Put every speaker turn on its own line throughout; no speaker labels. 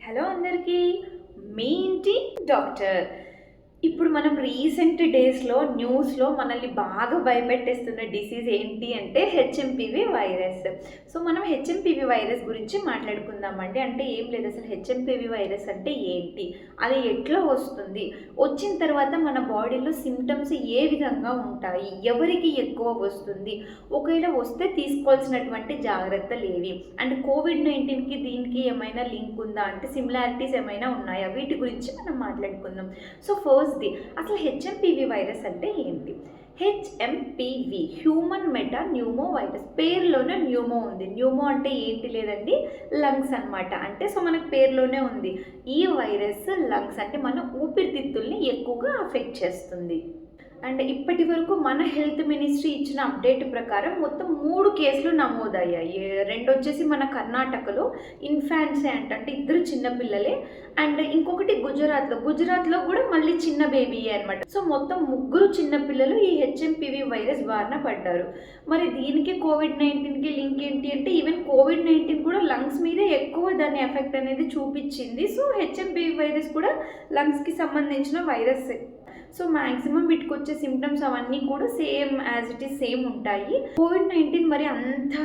Hello అందరికీ, మీ ఇంటి doctor. ఇప్పుడు మనం రీసెంట్ డేస్లో న్యూస్లో మనల్ని బాగా భయపెట్టేస్తున్న డిసీజ్ ఏంటి అంటే హెచ్ఎంపివి వైరస్. సో మనం హెచ్ఎంపివి వైరస్ గురించి మాట్లాడుకుందామండి. అంటే ఏం లేదు, అసలు హెచ్ఎంపివి వైరస్ అంటే ఏంటి, అది ఎట్లా వస్తుంది, వచ్చిన తర్వాత మన బాడీలో సిమ్టమ్స్ ఏ విధంగా ఉంటాయి, ఎవరికి ఎక్కువ వస్తుంది, ఒకవేళ వస్తే తీసుకోవాల్సినటువంటి జాగ్రత్తలు ఏవి, అండ్ కోవిడ్-19కి దీనికి ఏమైనా లింక్ ఉందా అంటే సిమిలారిటీస్ ఏమైనా ఉన్నాయా, వీటి గురించి మనం మాట్లాడుకుందాం. సో ఫస్ట్ది, అసలు హెచ్ఎంపివి వైరస్ అంటే ఏంటి? HMPV human meta pneumo virus. పేరులోనే న్యూమో ఉంది. న్యూమో అంటే ఏంటి లేదండి, లంగ్స్ అనమాట. అంటే సో మనకు పేరులోనే ఉంది. ఈ వైరస్ లంగ్స్ అంటే మన ఊపిరితిత్తుల్ని ఎక్కువగా అఫెక్ట్ చేస్తుంది. అండ్ ఇప్పటి వరకు మన హెల్త్ మినిస్ట్రీ ఇచ్చిన అప్డేట్ ప్రకారం మొత్తం 3 కేసులు నమోదయ్యాయి. 2 వచ్చేసి మన కర్ణాటకలో ఇన్ఫాంట్సే అంటే ఇద్దరు చిన్నపిల్లలే, అండ్ ఇంకొకటి గుజరాత్లో కూడా మళ్ళీ చిన్న బేబీయే అనమాట. సో మొత్తం 3 చిన్నపిల్లలు ఈ హెచ్ఎంపివి వైరస్ బారిన పడ్డారు. మరి దీనికి కోవిడ్-19కి లింక్ ఏంటి అంటే ఈవెన్ కోవిడ్-19 కూడా లంగ్స్ మీదే ఎక్కువ దాని ఎఫెక్ట్ అనేది చూపించింది. సో హెచ్ఎంపివి వైరస్ కూడా లంగ్స్కి సంబంధించిన వైరస్. సో మ్యాక్సిమం వీటికి వచ్చే సిమ్టమ్స్ అవన్నీ కూడా same as it is same ఉంటాయి. కోవిడ్-19 మరి అంత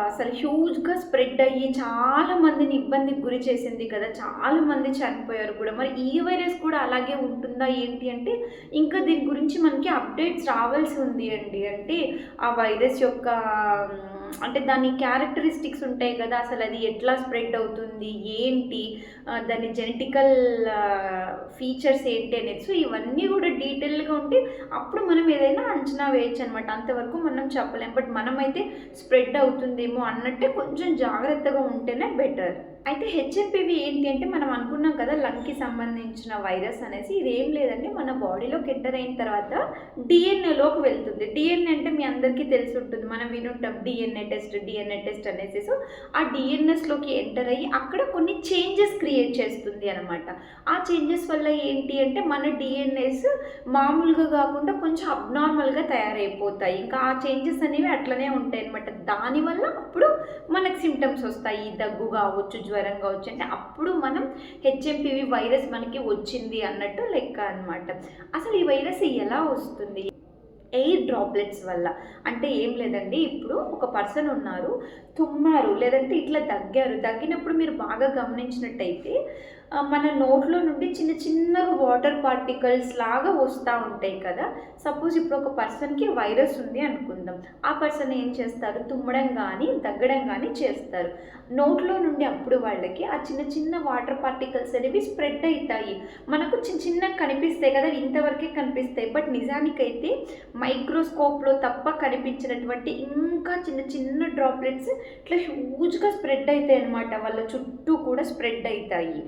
అసలు హ్యూజ్గా స్ప్రెడ్ అయ్యి చాలా మందిని ఇబ్బందికి గురి చేసింది కదా, చాలా మంది చనిపోయారు కూడా. మరి ఈ వైరస్ కూడా అలాగే ఉంటుందా ఏంటి అంటే ఇంకా దీని గురించి మనకి అప్డేట్స్ రావాల్సి ఉంది అండి. అంటే ఆ వైరస్ యొక్క అంటే దాని క్యారెక్టరిస్టిక్స్ ఉంటాయి కదా, అసలు అది ఎట్లా స్ప్రెడ్ అవుతుంది ఏంటి, దాని జెనెటికల్ ఫీచర్స్ ఏంటి అనేది. సో ఇవన్నీ కూడా డీటెయిల్గా ఉంటే అప్పుడు మనం ఏదైనా అంచనా వేయచ్చు అనమాట. అంతవరకు మనం చెప్పలేం. బట్ మనమైతే స్ప్రెడ్ అవుతుందేమో అన్నట్టే కొంచెం జాగ్రత్తగా ఉంటేనే బెటర్. అయితే హెచ్ఎంపివి ఏంటి అంటే మనం అనుకున్నాం కదా లంగ్కి సంబంధించిన వైరస్ అనేసి. ఇది ఏం లేదండి, మన బాడీలోకి ఎంటర్ అయిన తర్వాత డిఎన్ఏలోకి వెళ్తుంది. డిఎన్ఏ అంటే మీ అందరికీ తెలిసి ఉంటుంది, మనం వినుంటాం డిఎన్ఏ టెస్ట్ అనేసి. సో ఆ డిఎన్ఎస్లోకి ఎంటర్ అయ్యి అక్కడ కొన్ని చేంజెస్ క్రియేట్ చేస్తుంది అనమాట. ఆ చేంజెస్ వల్ల ఏంటి అంటే మన డిఎన్ఏస్ మామూలుగా కాకుండా కొంచెం అబ్నార్మల్గా తయారైపోతాయి. ఇంకా ఆ చేంజెస్ అనేవి అట్లనే ఉంటాయి అనమాట. దానివల్ల అప్పుడు మనకు సిమ్టమ్స్ వస్తాయి, దగ్గు కావచ్చు, జ్వరం కావచ్చు. అంటే అప్పుడు మనం హెచ్ఎంపివి వైరస్ మనకి వచ్చింది అన్నట్టు లెక్క అనమాట. అసలు ఈ వైరస్ ఎలా వస్తుంది? ఎయిర్ డ్రాప్లెట్స్ వల్ల. అంటే ఏం లేదండి, ఇప్పుడు ఒక పర్సన్ ఉన్నారు, తుమ్మారు లేదంటే ఇట్లా దగ్గినప్పుడు మీరు బాగా గమనించినట్టయితే మన నోట్లో నుండి చిన్న చిన్నగా వాటర్ పార్టికల్స్ లాగా వస్తూ ఉంటాయి కదా. సపోజ్ ఇప్పుడు ఒక పర్సన్కి వైరస్ ఉంది అనుకుందాం. ఆ పర్సన్ ఏం చేస్తారు, తుమ్మడం కానీ దగ్గడం కానీ చేస్తారు. నోట్లో నుండి అప్పుడు వాళ్ళకి ఆ చిన్న చిన్న వాటర్ పార్టికల్స్ అనేవి స్ప్రెడ్ అవుతాయి. మనకు చిన్నగా కనిపిస్తాయి కదా, ఇంతవరకే కనిపిస్తాయి. బట్ నిజానికైతే మైక్రోస్కోప్లో తప్ప కనిపించినటువంటి ఇంకా చిన్న చిన్న డ్రాప్లెట్స్ ఇట్లా హ్యూజ్గా స్ప్రెడ్ అవుతాయి అన్నమాట. వాళ్ళ చుట్టూ కూడా స్ప్రెడ్ అవుతాయి.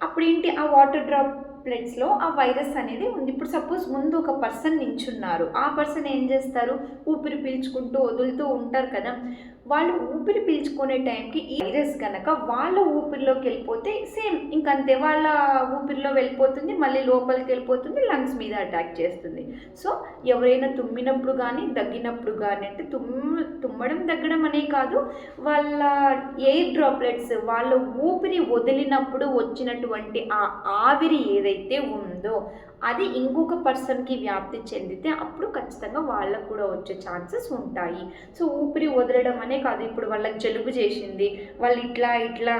అప్పుడేంటి, ఆ వాటర్ డ్రాప్లెట్స్లో ఆ వైరస్ అనేది ఉంది. ఇప్పుడు సపోజ్ ముందు ఒక పర్సన్ నించున్నారు, ఆ పర్సన్ ఏం చేస్తారు, ఊపిరి పీల్చుకుంటూ వదులుతూ ఉంటారు కదా. వాళ్ళు ఊపిరి పీల్చుకునే టైంకి ఈ వైరస్ కనుక వాళ్ళ ఊపిరిలోకి వెళ్ళిపోతే సేమ్ ఇంకంతే, వాళ్ళ ఊపిరిలో వెళ్ళిపోతుంది, మళ్ళీ లోపలికి వెళ్ళిపోతుంది, లంగ్స్ మీద అటాక్ చేస్తుంది. సో ఎవరైనా తుమ్మినప్పుడు కానీ దగ్గినప్పుడు కానీ, అంటే తుమ్మడం దగ్గడం అనే కాదు, వాళ్ళ ఎయిర్ డ్రాప్లెట్స్ వాళ్ళ ఊపిరి వదిలినప్పుడు వచ్చినటువంటి ఆ ఆవిరి ఏదైతే ఉందో అది ఇంకొక పర్సన్కి వ్యాప్తి చెందితే అప్పుడు ఖచ్చితంగా వాళ్ళకు కూడా వచ్చే ఛాన్సెస్ ఉంటాయి. సో ఊపిరి వదలడం అనే కాదు, ఇప్పుడు వాళ్ళకి జలుబు చేసింది, వాళ్ళు ఇట్లా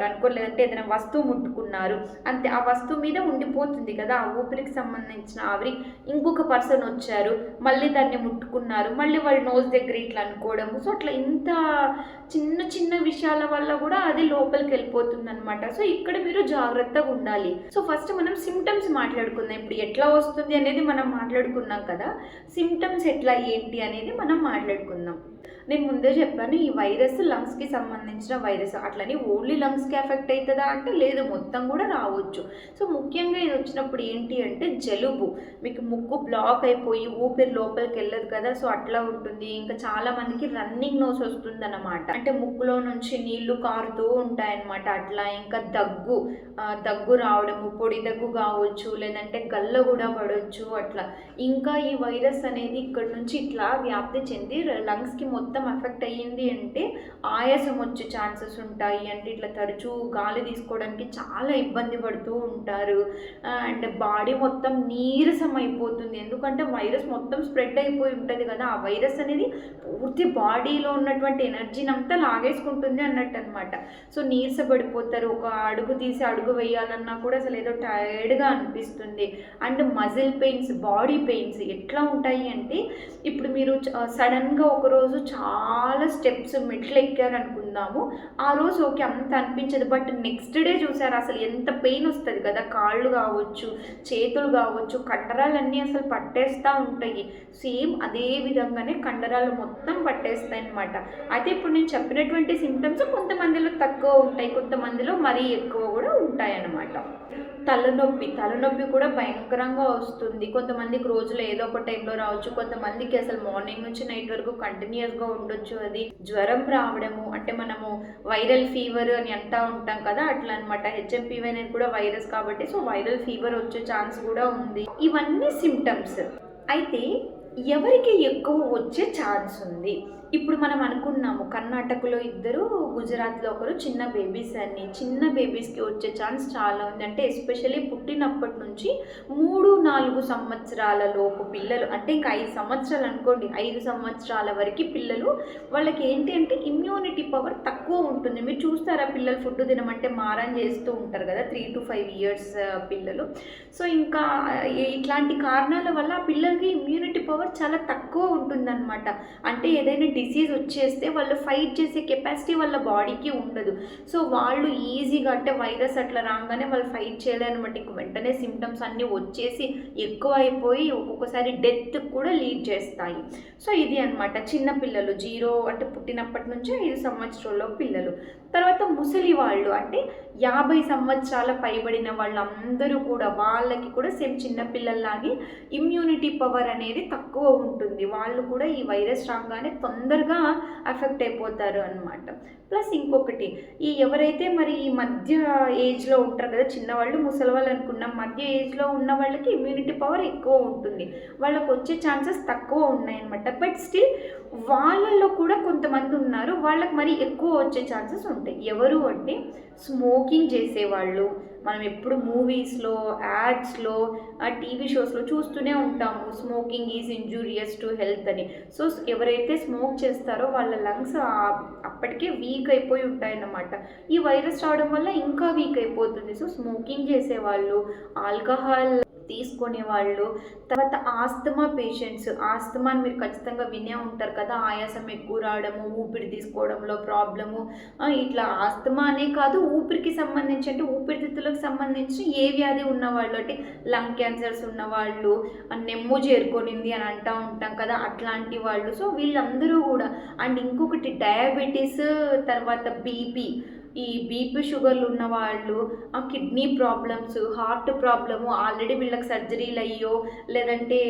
అనుకోలేదంటే ఏదైనా వస్తువు ముట్టుకున్నారు అంతే, ఆ వస్తువు మీద ఉండిపోతుంది కదా ఆ ఊపిరికి సంబంధించిన ఆవిరి. ఇంకొక పర్సన్ వచ్చారు, మళ్ళీ దాన్ని ముట్టుకున్నారు, మళ్ళీ వాళ్ళ నోస్ దగ్గర ఇట్లా అనుకోవడము. సో అట్లా ఇంత చిన్న చిన్న విషయాల వల్ల కూడా అది లోపలికి వెళ్ళిపోతుంది అనమాట. సో ఇక్కడ మీరు జాగ్రత్తగా ఉండాలి. సో ఫస్ట్ మనం సిమ్టమ్స్ మాట్లాడుకుందాం. ఇప్పుడు ఎట్లా వస్తుంది అనేది మనం మాట్లాడుకున్నాం కదా, సిమ్టమ్స్ ఎట్లా ఏంటి అనేది మనం మాట్లాడుకుందాం. నేను ముందే చెప్పాను, ఈ వైరస్ లంగ్స్కి సంబంధించిన వైరస్. అట్లని ఓన్లీ లంగ్స్కి ఎఫెక్ట్ అవుతుందా అంటే లేదు, మొత్తం కూడా రావచ్చు. సో ముఖ్యంగా ఇది వచ్చినప్పుడు ఏంటి అంటే జలుబు, మీకు ముక్కు బ్లాక్ అయిపోయి ఊపిరి లోపలికి వెళ్ళదు కదా, సో అట్లా ఉంటుంది. ఇంకా చాలా మందికి రన్నింగ్ నోస్ వస్తుంది అన్నమాట, అంటే ముక్కులో నుంచి నీళ్లు కారుతూ ఉంటాయన్నమాట. అట్లా ఇంకా దగ్గు రావడము, పొడి దగ్గు కావచ్చు, లేదంటే గల్ల కూడా పడవచ్చు అట్లా. ఇంకా ఈ వైరస్ అనేది ఇక్కడ నుంచి ఇట్లా వ్యాప్తి చెంది లంగ్స్కి మొత్తం మొత్తం ఎఫెక్ట్ అయ్యింది అంటే ఆయాసం వచ్చే ఛాన్సెస్ ఉంటాయి. అంటే ఇట్లా తరచూ గాలి తీసుకోవడానికి చాలా ఇబ్బంది పడుతూ ఉంటారు. అండ్ బాడీ మొత్తం నీరసం అయిపోతుంది. ఎందుకంటే వైరస్ మొత్తం స్ప్రెడ్ అయిపోయి ఉంటుంది కదా, ఆ వైరస్ అనేది పూర్తి బాడీలో ఉన్నటువంటి ఎనర్జీని అంతా లాగేసుకుంటుంది అన్నట్టు అనమాట. సో నీరసపడిపోతారు. ఒక అడుగు తీసి అడుగు వేయాలన్నా కూడా అసలు ఏదో టైర్డ్గా అనిపిస్తుంది. And muscle pains, body pains ఎట్లా ఉంటాయి అంటే, ఇప్పుడు మీరు సడన్గా ఒకరోజు చాలా స్టెప్స్ మెట్లు ఎక్కారనుకుందాము, ఆ రోజు ఓకే అంత అనిపించదు. బట్ నెక్స్ట్ డే చూసారు అసలు ఎంత పెయిన్ వస్తుంది కదా, కాళ్ళు కావచ్చు, చేతులు కావచ్చు, కండరాలన్నీ అసలు పట్టేస్తూ ఉంటాయి. సేమ్ అదే విధంగానే కండరాలు మొత్తం పట్టేస్తాయి అన్నమాట. అయితే ఇప్పుడు నేను చెప్పినటువంటి సిమ్టమ్స్ కొంతమందిలో తక్కువ ఉంటాయి, కొంతమందిలో మరీ ఎక్కువ కూడా ఉంటాయి అన్నమాట. తలనొప్పి కూడా భయంకరంగా వస్తుంది. కొంతమందికి రోజులో ఏదో ఒక టైంలో రావచ్చు, కొంతమందికి అసలు మార్నింగ్ నుంచి నైట్ వరకు కంటిన్యూస్గా ఉండొచ్చు. అది జ్వరం రావడము అంటే మనము వైరల్ ఫీవర్ అని అంటూ ఉంటాం కదా, అట్లా అనమాట. హెచ్ఎంపీవీ అనేది కూడా వైరస్ కాబట్టి సో వైరల్ ఫీవర్ వచ్చే ఛాన్స్ కూడా ఉంది. ఇవన్నీ సిమ్టమ్స్. అయితే ఎవరికి ఎక్కువ వచ్చే ఛాన్స్ ఉంది? ఇప్పుడు మనం అనుకున్నాము కర్ణాటకలో 2, గుజరాత్లో 1 చిన్న బేబీస్ అని. చిన్న బేబీస్కి వచ్చే ఛాన్స్ చాలా ఉంది. అంటే ఎస్పెషల్లీ పుట్టినప్పటి నుంచి 3-4 సంవత్సరాల లోపు పిల్లలు, అంటే ఇంకా 5 సంవత్సరాలు అనుకోండి, 5 సంవత్సరాల వరకు పిల్లలు, వాళ్ళకి ఏంటి అంటే ఇమ్యూనిటీ పవర్ తక్కువ ఉంటుంది. మీరు చూస్తారా పిల్లలు ఫుడ్ తినమంటే మారం చేస్తూ ఉంటారు కదా, 3 to 5 years పిల్లలు. సో ఇంకా ఇట్లాంటి కారణాల వల్ల ఆ పిల్లలకి ఇమ్యూనిటీ పవర్ చాలా తక్కువ ఉంటుందన్నమాట. అంటే ఏదైనా డిసీజ్ వచ్చేస్తే వాళ్ళు ఫైట్ చేసే కెపాసిటీ వాళ్ళ బాడీకి ఉండదు. సో వాళ్ళు ఈజీగా అంటే వైరస్ అట్లా రాగానే వాళ్ళు ఫైట్ చేయలేనమాట. ఇంక వెంటనే సిమ్టమ్స్ అన్నీ వచ్చేసి ఎక్కువ అయిపోయి ఒక్కొక్కసారి డెత్ కూడా లీడ్ చేస్తాయి. సో ఇది అనమాట చిన్నపిల్లలు, 0 అంటే పుట్టినప్పటి నుంచి 5 సంవత్సరాల పిల్లలు. తర్వాత ముసలి వాళ్ళు అంటే 50 సంవత్సరాల పైబడిన వాళ్ళందరూ కూడా, వాళ్ళకి కూడా సేమ్ చిన్నపిల్లల్లాగే ఇమ్యూనిటీ పవర్ అనేది తక్కువ ఉంటుంది. వాళ్ళు కూడా ఈ వైరస్ రాగానే తొందరగా అఫెక్ట్ అయిపోతారు అన్నమాట. ప్లస్ ఇంకొకటి, ఈ ఎవరైతే మరి ఈ మధ్య ఏజ్లో ఉంటారు కదా, చిన్నవాళ్ళు ముసలి వాళ్ళు అనుకున్నాం, మధ్య ఏజ్లో ఉన్న వాళ్ళకి ఇమ్యూనిటీ పవర్ ఎక్కువ ఉంటుంది, వాళ్ళకు వచ్చే ఛాన్సెస్ తక్కువ ఉన్నాయన్నమాట. బట్ స్టిల్ వాళ్ళల్లో కూడా కొంతమంది ఉన్నారు, వాళ్ళకి మరి ఎక్కువ వచ్చే ఛాన్సెస్ ఉంటాయి. ఎవరు అంటే స్మోకింగ్ చేసేవాళ్ళు. మనం ఎప్పుడు మూవీస్లో, యాడ్స్లో, టీవీ షోస్లో చూస్తూనే ఉంటాము, smoking is injurious to health అని. సో ఎవరైతే స్మోక్ చేస్తారో వాళ్ళ లంగ్స్ అప్పటికే వీక్ అయిపోయి ఉంటాయన్నమాట. ఈ వైరస్ రావడం వల్ల ఇంకా వీక్ అయిపోతుంది. సో స్మోకింగ్ చేసేవాళ్ళు, ఆల్కహాల్ తీసుకునే వాళ్ళు, తర్వాత ఆస్తమా పేషెంట్స్. ఆస్తమాని మీరు ఖచ్చితంగా వినే ఉంటారు కదా, ఆయాసం ఎక్కువ రావడము, ఊపిరి తీసుకోవడంలో ప్రాబ్లము. ఇట్లా ఆస్తమా అనే కాదు, ఊపిరికి సంబంధించి అంటే ఊపిరితిత్తులకు సంబంధించి ఏ వ్యాధి ఉన్నవాళ్ళు, అంటే లంగ్ క్యాన్సర్స్ ఉన్నవాళ్ళు, నెమ్ము చేరుకొనింది అని అంటూ ఉంటాం కదా, అట్లాంటి వాళ్ళు. సో వీళ్ళందరూ కూడా. అండ్ ఇంకొకటి డయాబెటీస్, తర్వాత బీపీ. ఈ బీపీ షుగర్లు ఉన్నవాళ్ళు, ఆ kidney problems, heart problem, already వీళ్ళకి సర్జరీలు అయ్యో లేదంటే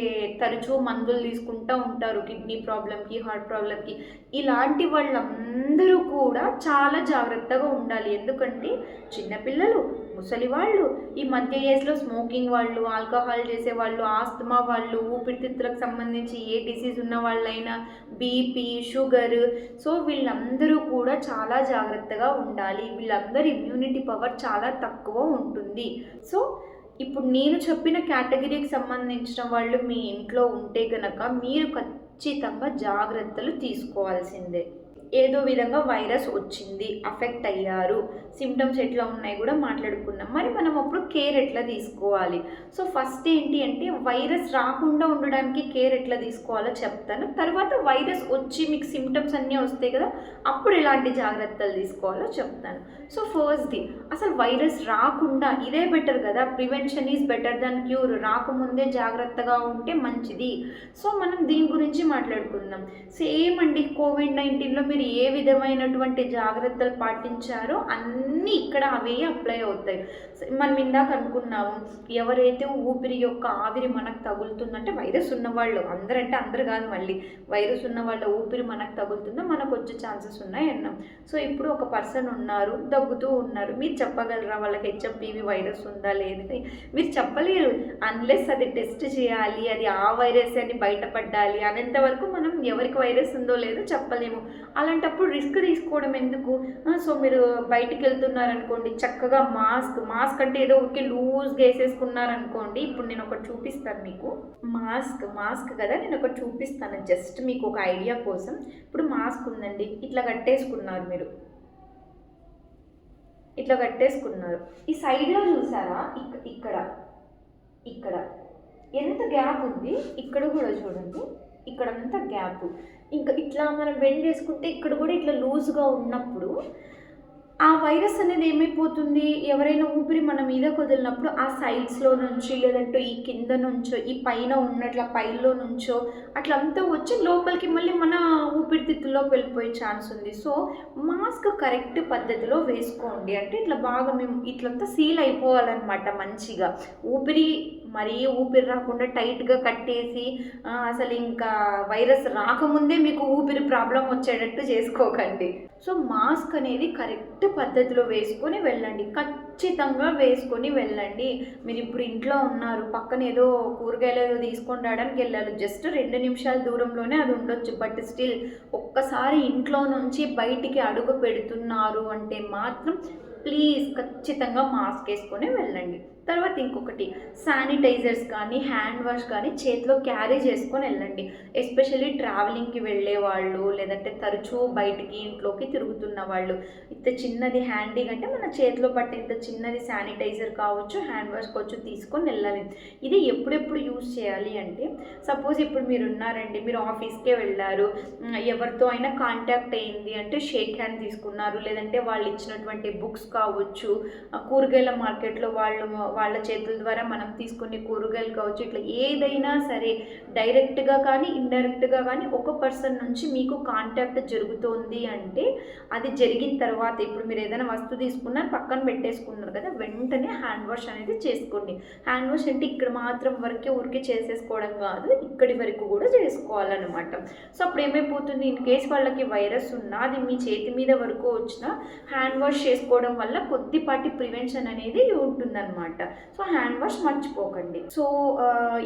తరచూ మందులు తీసుకుంటూ ఉంటారు కిడ్నీ ప్రాబ్లంకి, హార్ట్ ప్రాబ్లంకి. ఇలాంటి వాళ్ళందరూ కూడా చాలా జాగ్రత్తగా ఉండాలి. ఎందుకంటే చిన్నపిల్లలు, ముసలి వాళ్ళు, ఈ మధ్య ఏజ్లో స్మోకింగ్ వాళ్ళు, ఆల్కహాల్ చేసేవాళ్ళు, ఆస్తమా వాళ్ళు, ఊపిరితిత్తులకు సంబంధించి ఏ డిసీజ్ ఉన్న వాళ్ళైనా, బీపీ, షుగర్. సో వీళ్ళందరూ కూడా చాలా జాగ్రత్తగా ఉండాలి. వీళ్ళందరి ఇమ్యూనిటీ పవర్ చాలా తక్కువ ఉంటుంది. సో ఇప్పుడు నేను చెప్పిన కేటగిరీకి సంబంధించిన వాళ్ళు మీ ఇంట్లో ఉంటే కనుక మీరు ఖచ్చితంగా జాగ్రత్తలు తీసుకోవాల్సిందే. ఏదో విధంగా వైరస్ వచ్చింది, అఫెక్ట్ అయ్యారు, సిమ్టమ్స్ ఎట్లా ఉన్నాయి కూడా మాట్లాడుకున్నాం. మరి మనం అప్పుడు కేర్ ఎట్లా తీసుకోవాలి? సో ఫస్ట్ ఏంటి అంటే వైరస్ రాకుండా ఉండడానికి కేర్ ఎట్లా తీసుకోవాలో చెప్తాను. తర్వాత వైరస్ వచ్చి మీకు సిమ్టమ్స్ అన్నీ వస్తాయి కదా, అప్పుడు ఎలాంటి జాగ్రత్తలు తీసుకోవాలో చెప్తాను. సో ఫస్ట్ది, అసలు వైరస్ రాకుండా ఇదే బెటర్ కదా, prevention is better than cure. రాకముందే జాగ్రత్తగా ఉంటే మంచిది. సో మనం దీని గురించి మాట్లాడుకుందాం. సేమ్ అండి, COVID-19లో మీరు మీరు ఏ విధమైనటువంటి జాగ్రత్తలు పాటించారో అన్నీ ఇక్కడ అవే అప్లై అవుతాయి. మనం ఇందాక అనుకున్నాము, ఎవరైతే ఊపిరి యొక్క ఆవిరి మనకు తగులుతుందంటే వైరస్ ఉన్నవాళ్ళు, అందరంటే అందరు కాదు, మళ్ళీ వైరస్ ఉన్న వాళ్ళ ఊపిరి మనకు తగులుతుందో మనకు వచ్చే ఛాన్సెస్ ఉన్నాయి అన్నాం. సో ఇప్పుడు ఒక పర్సన్ ఉన్నారు, దగ్గుతూ ఉన్నారు, మీరు చెప్పగలరా వాళ్ళకి హెచ్ఎంపీవి వైరస్ ఉందా లేదని? మీరు చెప్పలేరు. అన్లెస్ అది టెస్ట్ చేయాలి, అది ఆ వైరస్ అని బయటపడాలి అనేంత వరకు మనం ఎవరికి వైరస్ ఉందో లేదో చెప్పలేము. అలాంటప్పుడు రిస్క్ తీసుకోవడం ఎందుకు? సో మీరు బయటికి వెళ్తున్నారనుకోండి, చక్కగా మాస్క్ అంటే ఏదో ఊరికి లూజ్గా వేసేసుకున్నారనుకోండి. ఇప్పుడు నేను ఒకటి చూపిస్తాను మీకు. మాస్క్ కదా, నేను ఒకటి చూపిస్తాను జస్ట్ మీకు ఒక ఐడియా కోసం. ఇప్పుడు మాస్క్ ఉందండి, ఇట్లా కట్టేసుకున్నారు, మీరు ఇట్లా కట్టేసుకున్నారు. ఈ సైడ్లో చూసారా, ఇక్కడ ఎంత గ్యాప్ ఉంది, ఇక్కడ కూడా చూడండి, ఇక్కడంతా గ్యాప్. ఇంకా ఇట్లా మనం బెండ్ చేసుకుంటే ఇక్కడ కూడా ఇట్లా లూజ్గా ఉన్నప్పుడు ఆ వైరస్ అనేది ఏమైపోతుంది, ఎవరైనా ఊపిరి మన మీద వదిలినప్పుడు ఆ సైడ్స్లో నుంచి, లేదంటే ఈ కింద నుంచో, ఈ పైన ఉన్నట్ల పైలో నుంచో అట్లంతా వచ్చి లోపలికి మళ్ళీ మన ఊపిరితిత్తుల్లోకి వెళ్ళిపోయే ఛాన్స్ ఉంది. సో మాస్క్ కరెక్ట్ పద్ధతిలో వేసుకోండి. అంటే ఇట్లా బాగా మేము ఇట్లంతా సీల్ అయిపోవాలన్నమాట మంచిగా. ఊపిరి రాకుండా టైట్గా కట్టేసి అసలు ఇంకా వైరస్ రాకముందే మీకు ఊపిరి ప్రాబ్లం వచ్చేటట్టు చేసుకోకండి. సో మాస్క్ అనేది కరెక్ట్ పద్ధతిలో వేసుకొని వెళ్ళండి, ఖచ్చితంగా వేసుకొని వెళ్ళండి. మీరు ఇప్పుడు ఇంట్లో ఉన్నారు, పక్కన ఏదో కూరగాయలు ఏదో తీసుకొని రావడానికి వెళ్ళాలి, జస్ట్ 2 నిమిషాల దూరంలోనే అది ఉండొచ్చు. బట్ స్టిల్ ఒక్కసారి ఇంట్లో నుంచి బయటికి అడుగు పెడుతున్నారు అంటే మాత్రం ప్లీజ్ ఖచ్చితంగా మాస్క్ వేసుకొని వెళ్ళండి. తర్వాత ఇంకొకటి, శానిటైజర్స్ కానీ హ్యాండ్ వాష్ కానీ చేతిలో క్యారీ చేసుకొని వెళ్ళండి. ఎస్పెషల్లీ ట్రావెలింగ్కి వెళ్ళే వాళ్ళు, లేదంటే తరచూ బయటికి ఇంట్లోకి తిరుగుతున్న వాళ్ళు, ఇంత చిన్నది హ్యాండీ అంటే మన చేతిలో పట్టే ఇంత చిన్నది శానిటైజర్ కావచ్చు, హ్యాండ్ వాష్ కావచ్చు, తీసుకొని వెళ్ళాలి. ఇది ఎప్పుడెప్పుడు యూజ్ చేయాలి అంటే, సపోజ్ ఇప్పుడు మీరు ఉన్నారండి, మీరు ఆఫీస్కే వెళ్ళారు, ఎవరితో అయినా కాంటాక్ట్ అయ్యింది అంటే షేక్ హ్యాండ్ తీసుకున్నారు, లేదంటే వాళ్ళు ఇచ్చినటువంటి బుక్స్ కావచ్చు, కూరగాయల మార్కెట్లో వాళ్ళ చేతుల ద్వారా మనం తీసుకునే కూరగాయలు కావచ్చు, ఇట్లా ఏదైనా సరే డైరెక్ట్గా కానీ ఇండైరెక్ట్గా కానీ ఒక పర్సన్ నుంచి మీకు కాంటాక్ట్ జరుగుతోంది అంటే, అది జరిగిన తర్వాత ఇప్పుడు మీరు ఏదైనా వస్తువు తీసుకున్నారు, పక్కన పెట్టేసుకున్నారు కదా, వెంటనే హ్యాండ్ వాష్ అనేది చేసుకోండి. హ్యాండ్ వాష్ అంటే ఇక్కడ మాత్రం ఊరికే చేసేసుకోవడం కాదు, ఇక్కడి వరకు కూడా చేసుకోవాలన్నమాట. సో అప్పుడు ఏమైపోతుంది, ఇన్ కేస్ వాళ్ళకి వైరస్ ఉన్నా అది మీ చేతి మీద వరకు వచ్చినా హ్యాండ్ వాష్ చేసుకోవడం వల్ల కొద్దిపాటి ప్రివెన్షన్ అనేది ఉంటుందన్నమాట. సో హ్యాండ్ వాష్ మర్చిపోకండి. సో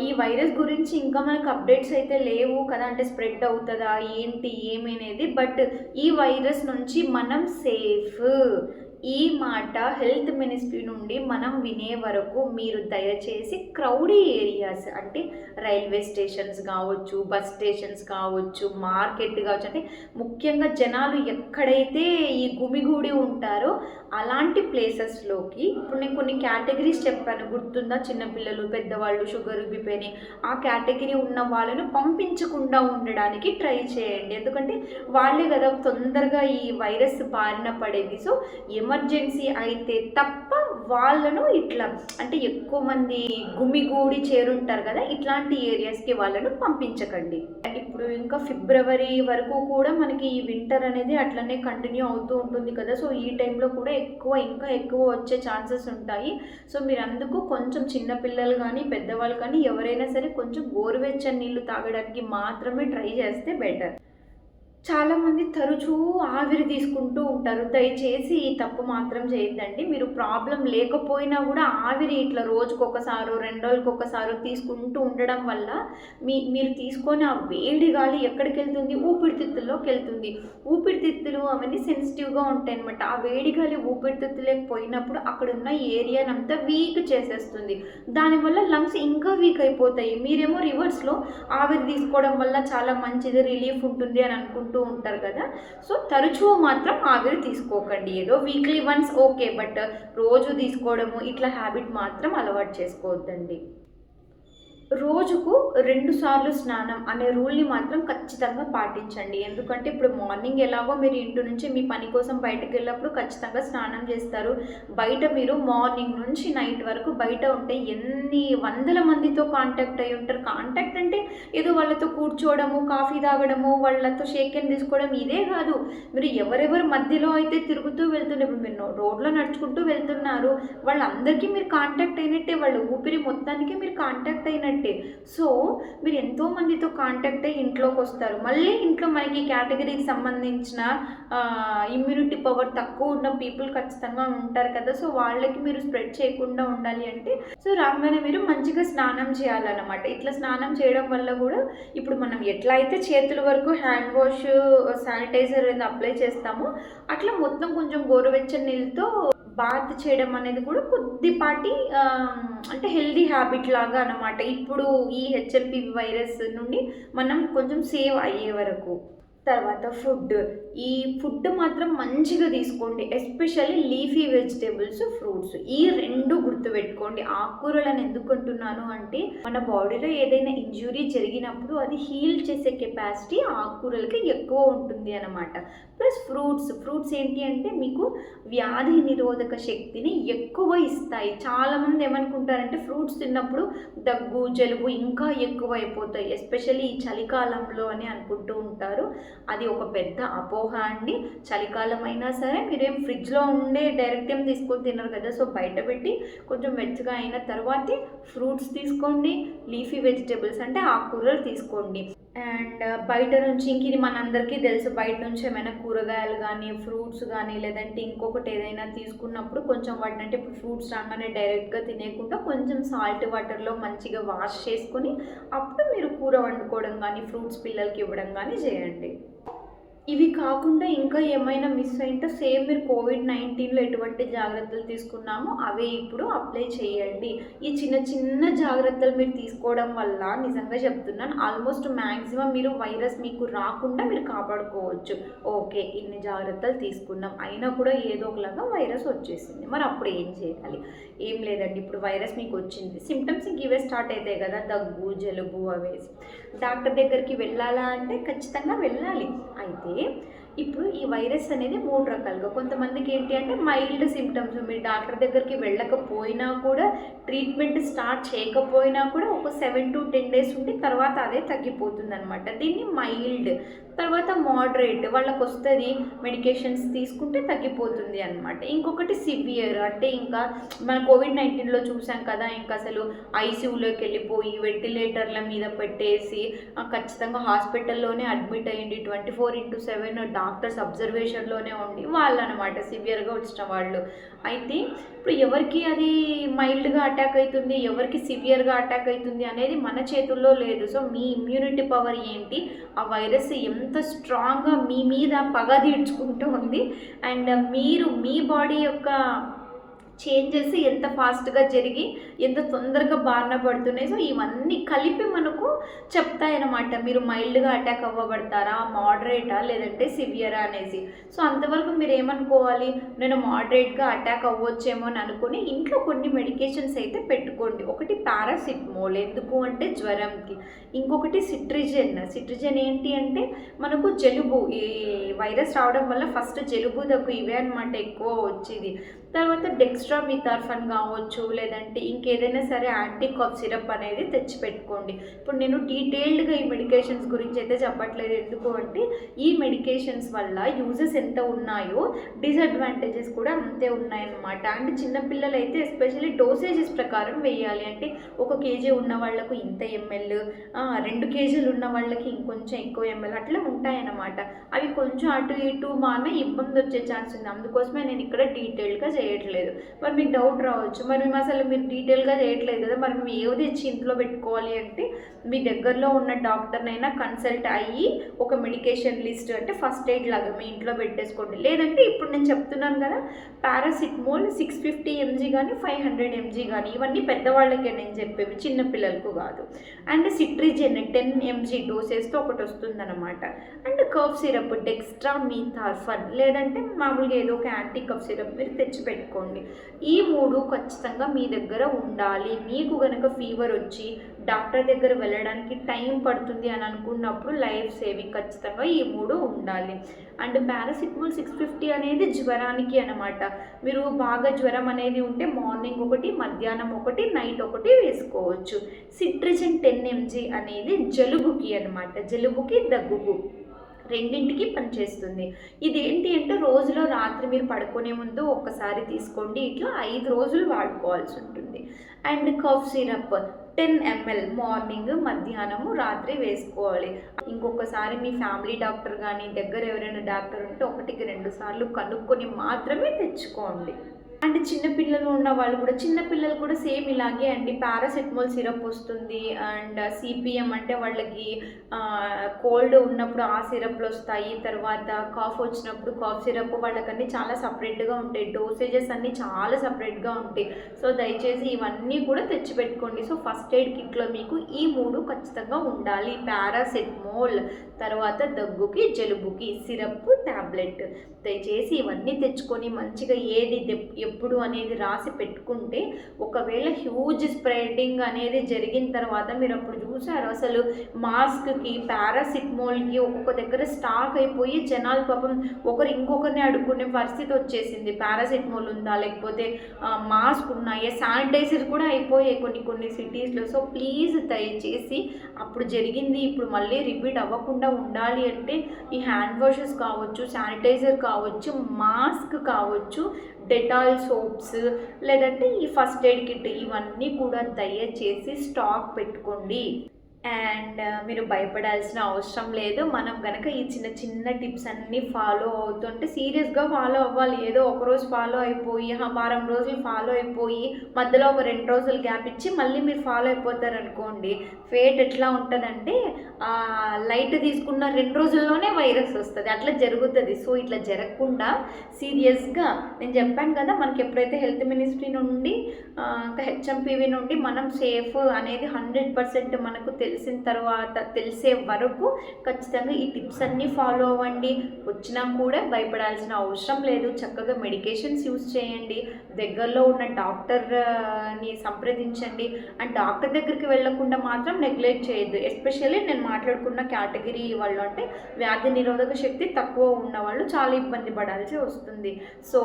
ఈ వైరస్ గురించి ఇంకా మనకు అప్డేట్స్ అయితే లేవు కదా, అంటే స్ప్రెడ్ అవుతుందా ఏంటి ఏమనేది. బట్ ఈ వైరస్ నుంచి మనం సేఫ్, ఈ మాట హెల్త్ మినిస్ట్రీ నుండి మనం వినే వరకు మీరు దయచేసి క్రౌడీ ఏరియాస్ అంటే రైల్వే స్టేషన్స్ కావచ్చు, బస్ స్టేషన్స్ కావచ్చు, మార్కెట్ కావచ్చు, అంటే ముఖ్యంగా జనాలు ఎక్కడైతే ఈ గుమిగూడి ఉంటారో అలాంటి ప్లేసెస్లోకి, ఇప్పుడు నేను కొన్ని కేటగిరీస్ చెప్పాను గుర్తుందా, చిన్నపిల్లలు, పెద్దవాళ్ళు, షుగర్, బీపీ, ఆ కేటగిరీ ఉన్న వాళ్ళను పంపించకుండా ఉండడానికి ట్రై చేయండి. ఎందుకంటే వాళ్ళే కదా తొందరగా ఈ వైరస్ బారిన పడేది. సో ఎమర్జెన్సీ అయితే తప్ప వాళ్ళను ఇట్లా అంటే ఎక్కువ మంది గుమిగూడి చేరుంటారు కదా, ఇట్లాంటి ఏరియాస్కి వాళ్ళను పంపించకండి. ఇప్పుడు ఇంకా ఫిబ్రవరి వరకు కూడా మనకి ఈ వింటర్ అనేది అట్లనే కంటిన్యూ అవుతూ ఉంటుంది కదా. సో ఈ టైంలో కూడా ఇంకా ఎక్కువ వచ్చే ఛాన్సెస్ ఉంటాయి. సో మీరు అందుకు కొంచెం చిన్నపిల్లలు కానీ పెద్దవాళ్ళు కానీ ఎవరైనా సరే కొంచెం గోరువెచ్చని నీళ్ళు తాగడానికి మాత్రమే ట్రై చేస్తే బెటర్. చాలామంది తరచూ ఆవిరి తీసుకుంటూ ఉంటారు, దయచేసి ఈ తప్పు మాత్రం చేయొద్దండి. మీరు ప్రాబ్లం లేకపోయినా కూడా ఆవిరి ఇట్లా రోజుకొకసారో 2 రోజులకొకసారో తీసుకుంటూ ఉండడం వల్ల మీరు తీసుకొని ఆ వేడి గాలి ఎక్కడికి వెళ్తుంది, ఊపిరితిత్తుల్లోకి వెళ్తుంది. ఊపిరితిత్తులు అవన్నీ సెన్సిటివ్గా ఉంటాయి అనమాట. ఆ వేడి గాలి ఊపిరితిత్తులోకి పోయినప్పుడు అక్కడ ఉన్న ఏరియానంతా వీక్ చేసేస్తుంది. దానివల్ల లంగ్స్ ఇంకా వీక్ అయిపోతాయి. మీరేమో రివర్స్లో ఆవిరి తీసుకోవడం వల్ల చాలా మంచిది, రిలీఫ్ ఉంటుంది అని అనుకుంటూ ఉంటారు కదా. సో తరచూ మాత్రం ఆవిరి తీసుకోకండి. ఏదో వీక్లీ వన్స్ ఓకే, బట్ రోజు తీసుకోవడము ఇట్లా హ్యాబిట్ మాత్రం అలవాటు చేసుకోవద్దండి. రోజుకు 2 సార్లు స్నానం అనే రూల్‌ని మాత్రం ఖచ్చితంగా పాటించండి. ఎందుకంటే ఇప్పుడు మార్నింగ్ ఎలాగో మీరు ఇంటి నుంచి మీ పని కోసం బయటకెళ్ళినప్పుడు ఖచ్చితంగా స్నానం చేస్తారు. బయట మీరు మార్నింగ్ నుంచి నైట్ వరకు బయట ఉంటే ఎన్ని వందల మందితో కాంటాక్ట్ అయ్యి ఉంటారు. కాంటాక్ట్ అంటే ఏదో వాళ్ళతో కూర్చోవడము, కాఫీ తాగడము, వాళ్ళతో షేక్ హ్యాండ్ తీసుకోవడం ఇదే కాదు. మీరు ఎవరెవరి మధ్యలో అయితే తిరుగుతూ వెళ్తున్నారు. ఇప్పుడు మీరు రోడ్లో నడుచుకుంటూ వెళ్తున్నారు. వాళ్ళందరికీ మీరు కాంటాక్ట్ అయినట్టే. వాళ్ళ ఊపిరి మొత్తానికి మీరు కాంటాక్ట్ అయినట్టే. సో మీరు ఎంతో మందితో కాంటాక్ట్ అయ్యి ఇంట్లోకి వస్తారు. మళ్ళీ ఇంట్లో మనకి కేటగిరీకి సంబంధించిన ఇమ్యూనిటీ పవర్ తక్కువ ఉన్న పీపుల్ ఖచ్చితంగా ఉంటారు కదా. సో వాళ్ళకి మీరు స్ప్రెడ్ చేయకుండా ఉండాలి అంటే సో రాగానే మీరు మంచిగా స్నానం చేయాలన్నమాట. ఇట్లా స్నానం చేయడం వల్ల కూడా ఇప్పుడు మనం ఎట్లా అయితే చేతుల వరకు హ్యాండ్ వాష్ శానిటైజర్ అప్లై చేస్తామో అట్లా మొత్తం కొంచెం గోరువెచ్చని నీళ్ళతో బాత్ చేయడం అనేది కూడా కొద్దిపాటి అంటే హెల్దీ హ్యాబిట్ లాగా అనమాట. ఇప్పుడు ఈ హెచ్ఎంపీవి వైరస్ నుండి మనం కొంచెం సేవ్ అయ్యే వరకు. తర్వాత ఈ ఫుడ్ మాత్రం మంచిగా తీసుకోండి. ఎస్పెషల్లీ లీఫీ వెజిటేబుల్స్, ఫ్రూట్స్ ఈ 2 గుర్తుపెట్టుకోండి. ఆకుకూరలను ఎందుకు అంటున్నాను అంటే మన బాడీలో ఏదైనా ఇంజ్యూరీ జరిగినప్పుడు అది హీల్ చేసే కెపాసిటీ ఆకుకూరలకి ఎక్కువ ఉంటుంది అన్నమాట. ప్లస్ ఫ్రూట్స్ ఏంటి అంటే మీకు వ్యాధి నిరోధక శక్తిని ఎక్కువ ఇస్తాయి. చాలామంది ఏమనుకుంటారంటే ఫ్రూట్స్ తిన్నప్పుడు దగ్గు, జలుబు ఇంకా ఎక్కువ అయిపోతాయి, ఎస్పెషల్లీ ఈ చలికాలంలో అని అనుకుంటూ ఉంటారు. అది ఒక పెద్ద అపోహ అండి. చలికాలం అయినా సరే మీరేం ఫ్రిడ్జ్లో ఉండే డైరెక్ట్ ఏం తీసుకొని తినరు కదా. సో బయట పెట్టి కొంచెం వెచ్చగా అయిన తర్వాతే ఫ్రూట్స్ తీసుకోండి. లీఫీ వెజిటేబుల్స్ అంటే ఆకుకూరలు తీసుకోండి. అండ్ బయట నుంచి ఇంక ఇది మనందరికీ తెలుసు, బయట నుంచి ఏమైనా కూరగాయలు కానీ ఫ్రూట్స్ కానీ లేదంటే ఇంకొకటి ఏదైనా తీసుకున్నప్పుడు కొంచెం వాటిని అంటే ఇప్పుడు ఫ్రూట్స్ రాగానే డైరెక్ట్గా తినేయకుండా కొంచెం సాల్ట్ వాటర్లో మంచిగా వాష్ చేసుకొని అప్పుడు మీరు కూర వండుకోవడం కానీ ఫ్రూట్స్ పిల్లలకి ఇవ్వడం కానీ చేయండి. ఇవి కాకుండా ఇంకా ఏమైనా మిస్ అయింటే సేమ్ మీరు కోవిడ్-19లో ఎటువంటి జాగ్రత్తలు తీసుకున్నామో అవే ఇప్పుడు అప్లై చేయండి. ఈ చిన్న చిన్న జాగ్రత్తలు మీరు తీసుకోవడం వల్ల నిజంగా చెప్తున్నాను ఆల్మోస్ట్ మ్యాక్సిమం మీరు వైరస్ మీకు రాకుండా మీరు కాపాడుకోవచ్చు. ఓకే, ఇన్ని జాగ్రత్తలు తీసుకున్నాం అయినా కూడా ఏదో ఒకలాగా వైరస్ వచ్చేసింది, మరి అప్పుడు ఏం చేయాలి? ఏం లేదండి, ఇప్పుడు వైరస్ మీకు వచ్చింది, సిమ్టమ్స్ ఇంక ఇవే స్టార్ట్ అవుతాయి కదా, దగ్గు, జలుబు అవేసి డాక్టర్ దగ్గరికి వెళ్ళాలా అంటే ఖచ్చితంగా వెళ్ళాలి. అయితే ఇప్పుడు ఈ వైరస్ అనేది 3 రకాలుగా, కొంతమందికి ఏంటి అంటే మైల్డ్ సిమ్టమ్స్, మీరు డాక్టర్ దగ్గరికి వెళ్ళకపోయినా కూడా ట్రీట్మెంట్ స్టార్ట్ చేయకపోయినా కూడా ఒక 7 to 10 days ఉండి తర్వాత అదే తగ్గిపోతుంది అనమాట. దీన్ని మైల్డ్. తర్వాత మోడరేట్, వాళ్ళకి వస్తుంది, మెడికేషన్స్ తీసుకుంటే తగ్గిపోతుంది అనమాట. ఇంకొకటి సివియర్, అంటే ఇంకా మన కోవిడ్-19లో చూసాం కదా, ఇంకా అసలు ఐసీయూలోకి వెళ్ళిపోయి వెంటిలేటర్ల మీద పెట్టేసి ఖచ్చితంగా హాస్పిటల్లోనే అడ్మిట్ అయ్యింది, 24/7 డాక్టర్స్ అబ్జర్వేషన్లోనే ఉండి వాళ్ళు అనమాట సివియర్గా వచ్చిన వాళ్ళు. అయితే ఇప్పుడు ఎవరికి అది మైల్డ్గా అటాక్ అవుతుంది, ఎవరికి సివియర్గా అటాక్ అవుతుంది అనేది మన చేతుల్లో లేదు. సో మీ ఇమ్యూనిటీ పవర్ ఏంటి, ఆ వైరస్ ఎంత స్ట్రాంగ్గా మీ మీద పగ తీర్చుకుంటూ ఉంది అండ్ మీరు మీ బాడీ యొక్క చేంజెస్ ఎంత ఫాస్ట్గా జరిగి ఎంత తొందరగా బారిన పడుతున్నాయి. సో ఇవన్నీ కలిపి మనకు చెప్తాయన్నమాట, మీరు మైల్డ్గా అటాక్ అవ్వబడతారా, మోడరేటా లేదంటే సివియరా అనేసి. సో అంతవరకు మీరు ఏమనుకోవాలి, నేను మోడరేట్గా అటాక్ అవ్వచ్చేమో అని అనుకుని ఇంట్లో కొన్ని మెడికేషన్స్ అయితే పెట్టుకోండి. ఒకటి పారాసిటమోల్, ఎందుకు అంటే జ్వరంకి. ఇంకొకటి సిట్రిజన్ ఏంటి అంటే మనకు జలుబు, ఈ వైరస్ రావడం వల్ల ఫస్ట్ జలుబు, దగ్గు ఇవే అనమాట ఎక్కువ వచ్చేది. తర్వాత డెక్స్ట్రామిథార్ఫన్ కావచ్చు, లేదంటే ఇంకేదైనా సరే యాంటీ కాఫ్ సిరప్ అనేది తెచ్చిపెట్టుకోండి. ఇప్పుడు నేను డీటెయిల్డ్గా ఈ మెడికేషన్స్ గురించి అయితే చెప్పట్లేదు, ఎందుకు అంటే ఈ మెడికేషన్స్ వల్ల యూజెస్ ఎంత ఉన్నాయో డిసడ్వాంటేజెస్ కూడా అంతే ఉన్నాయన్నమాట. అండ్ చిన్నపిల్లలు అయితే ఎస్పెషల్లీ డోసేజెస్ ప్రకారం వేయాలి, అంటే 1 kg ఉన్న వాళ్ళకు ఇంత ml, 2 kgలు ఉన్న వాళ్ళకి ఇంకొంచెం ఎక్కువ ml అట్లా ఉంటాయన్నమాట. అవి కొంచెం అటు ఇటు మానే ఇబ్బంది వచ్చే ఛాన్స్ ఉంది, అందుకోసమే నేను ఇక్కడ డీటెయిల్గా చేయట్లేదు. మరి మీకు డౌట్ రావచ్చు, మరి మేము అసలు మీరు డీటెయిల్గా చేయట్లేదు కదా, మరి మేము ఏది ఇచ్చి ఇంట్లో పెట్టుకోవాలి అంటే మీ దగ్గరలో ఉన్న డాక్టర్నైనా కన్సల్ట్ అయ్యి ఒక మెడికేషన్ లిస్ట్ అంటే ఫస్ట్ ఎయిడ్ లాగా మీ ఇంట్లో పెట్టేసుకోండి. లేదంటే ఇప్పుడు నేను చెప్తున్నాను కదా, పారాసిటమోల్ 650 mg కానీ 500 mg కానీ, ఇవన్నీ పెద్దవాళ్ళకే నేను చెప్పేవి, చిన్నపిల్లలకు కాదు. అండ్ సిట్రిజన్ 10 mg డోసెస్తో ఒకటి వస్తుందన్నమాట. అండ్ కఫ్ సిరప్ డెక్స్ట్రామిథార్ఫన్, లేదంటే మామూలుగా ఏదో ఒక యాంటీ కఫ్ సిరప్ మీరు తెచ్చిపెట్టుకోండి. తెచ్చిపెట్టుకోండి. ఈ 3 ఖచ్చితంగా మీ దగ్గర ఉండాలి. మీకు గనక ఫీవర్ వచ్చి డాక్టర్ దగ్గర వెళ్ళడానికి టైం పడుతుంది అని అనుకున్నప్పుడు లైఫ్ సేవింగ్ ఖచ్చితంగా ఈ 3 ఉండాలి. అండ్ పారాసిటమాల్ 650 అనేది జ్వరానికి అనమాట. మీరు బాగా జ్వరం అనేది ఉంటే మార్నింగ్ ఒకటి, మధ్యాహ్నం ఒకటి, నైట్ ఒకటి వేసుకోవచ్చు. సిట్రిజిన్ 10 mg అనేది జలుబుకి అనమాట. జలుబుకి, దగ్గుకు రెండింటికి పనిచేస్తుంది. ఇదేంటి అంటే రోజులో రాత్రి మీరు పడుకునే ముందు ఒక్కసారి తీసుకోండి. ఇట్లా 5 రోజులు వాడుకోవాల్సి ఉంటుంది. And cough syrup 10 ml morning, మధ్యాహ్నము, రాత్రి వేసుకోవాలి. ఇంకొకసారి మీ ఫ్యామిలీ డాక్టర్ కానీ దగ్గర ఎవరైనా డాక్టర్ ఉంటే 1కి 2 సార్లు కనుక్కొని మాత్రమే తెచ్చుకోండి. అండ్ చిన్నపిల్లలు ఉన్న వాళ్ళు కూడా, చిన్నపిల్లలు కూడా సేమ్ ఇలాగే అండి. పారాసెటమాల్ సిరప్ వస్తుంది. అండ్ సిపిఎం అంటే వాళ్ళకి కోల్డ్ ఉన్నప్పుడు ఆ సిరప్లు వస్తాయి. తర్వాత కాఫ్ వచ్చినప్పుడు కాఫ్ సిరప్, వాళ్ళకన్నీ చాలా సపరేట్గా ఉంటాయి. డోసేజెస్ అన్నీ చాలా సపరేట్గా ఉంటాయి. సో దయచేసి ఇవన్నీ కూడా తెచ్చిపెట్టుకోండి. సో ఫస్ట్ ఎయిడ్ కిట్లో మీకు ఈ 3 ఖచ్చితంగా ఉండాలి. పారాసెటమాల్, తర్వాత దగ్గుకి, జలుబుకి సిరప్, ట్యాబ్లెట్. దయచేసి ఇవన్నీ తెచ్చుకొని మంచిగా ఏది ఎప్పుడు అనేది రాసి పెట్టుకుంటే ఒకవేళ హ్యూజ్ స్ప్రెడింగ్ అనేది జరిగిన తర్వాత మీరు అప్పుడు చూసారు అసలు మాస్క్కి, పారాసిటమాల్కి ఒక్కొక్క దగ్గర స్టాక్ అయిపోయి జనాలు పాపం ఒకరు ఇంకొకరిని అడుక్కునే పరిస్థితి వచ్చేసింది. పారాసిటమాల్ ఉందా, లేకపోతే మాస్క్ ఉన్నాయా, శానిటైజర్ కూడా అయిపోయాయి కొన్ని సిటీస్లో. సో ప్లీజ్ దయచేసి అప్పుడు జరిగింది ఇప్పుడు మళ్ళీ రిపీట్ అవ్వకుండా ఉండాలి అంటే ఈ హ్యాండ్ వాషెస్ కావచ్చు, శానిటైజర్ కావచ్చు, మాస్క్ కావచ్చు, డెటాల్ సోప్స్, లేదంటే ఈ ఫస్ట్ ఎయిడ్ కిట్, ఇవన్నీ కూడా దయచేసి స్టాక్ పెట్టుకోండి. అండ్ మీరు భయపడాల్సిన అవసరం లేదు. మనం కనుక ఈ చిన్న టిప్స్ అన్నీ ఫాలో అవుతుంటే సీరియస్గా ఫాలో అవ్వాలి. ఏదో ఒకరోజు ఫాలో అయిపోయి వారం రోజులు ఫాలో అయిపోయి మధ్యలో ఒక 2 రోజులు గ్యాప్ ఇచ్చి మళ్ళీ మీరు ఫాలో అయిపోతారనుకోండి, ఫేట్ ఎట్లా ఉంటుందంటే లైట్ తీసుకున్న 2 రోజుల్లోనే వైరస్ వస్తుంది. అట్లా జరుగుతుంది. సో ఇట్లా జరగకుండా సీరియస్గా నేను చెప్పాను కదా, మనకి ఎప్పుడైతే హెల్త్ మినిస్ట్రీ నుండి హెచ్ఎంపీవీ నుండి మనం సేఫ్ అనేది 100% మనకు తెలిసిన తర్వాత, తెలిసే వరకు ఖచ్చితంగా ఈ టిప్స్ అన్నీ ఫాలో అవ్వండి. వచ్చినా కూడా భయపడాల్సిన అవసరం లేదు. చక్కగా మెడికేషన్స్ యూజ్ చేయండి. దగ్గరలో ఉన్న డాక్టర్ని సంప్రదించండి. అండ్ డాక్టర్ దగ్గరికి వెళ్ళకుండా మాత్రం నెగ్లెక్ట్ చేయొద్దు. ఎస్పెషల్లీ నేను మాట్లాడుకున్న కేటగిరీ వాళ్ళు, అంటే వ్యాధి నిరోధక శక్తి తక్కువ ఉన్నవాళ్ళు చాలా ఇబ్బంది పడాల్సి వస్తుంది. సో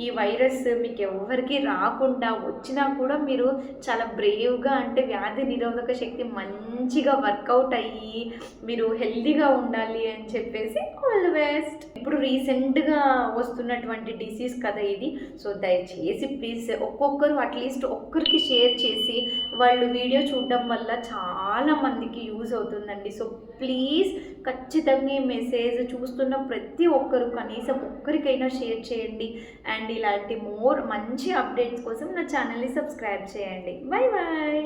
ఈ వైరస్ మీకు ఎవరికి రాకుండా వచ్చినా కూడా మీరు చాలా బ్రేవ్గా, అంటే వ్యాధి నిరోధక శక్తి మంచిగా వర్కౌట్ అయ్యి మీరు హెల్తీగా ఉండాలి అని చెప్పేసి ఆల్ ది బెస్ట్. ఇప్పుడు రీసెంట్గా వస్తున్నటువంటి డిసీజ్ కదా ఇది. సో దయచేసి ప్లీజ్ ఒక్కొక్కరు అట్లీస్ట్ ఒక్కరికి షేర్ చేసి వాళ్ళు వీడియో చూడడం వల్ల చాలా మందికి యూజ్ అవుతుందండి. సో ప్లీజ్ ఖచ్చితంగా ఈ మెసేజ్ చూస్తున్న ప్రతి ఒక్కరు కనీసం ఒక్కరికైనా షేర్ చేయండి. అండ్ ఇలాంటి మంచి అప్డేట్స్ కోసం నా ఛానల్ని సబ్స్క్రైబ్ చేయండి. Bye bye.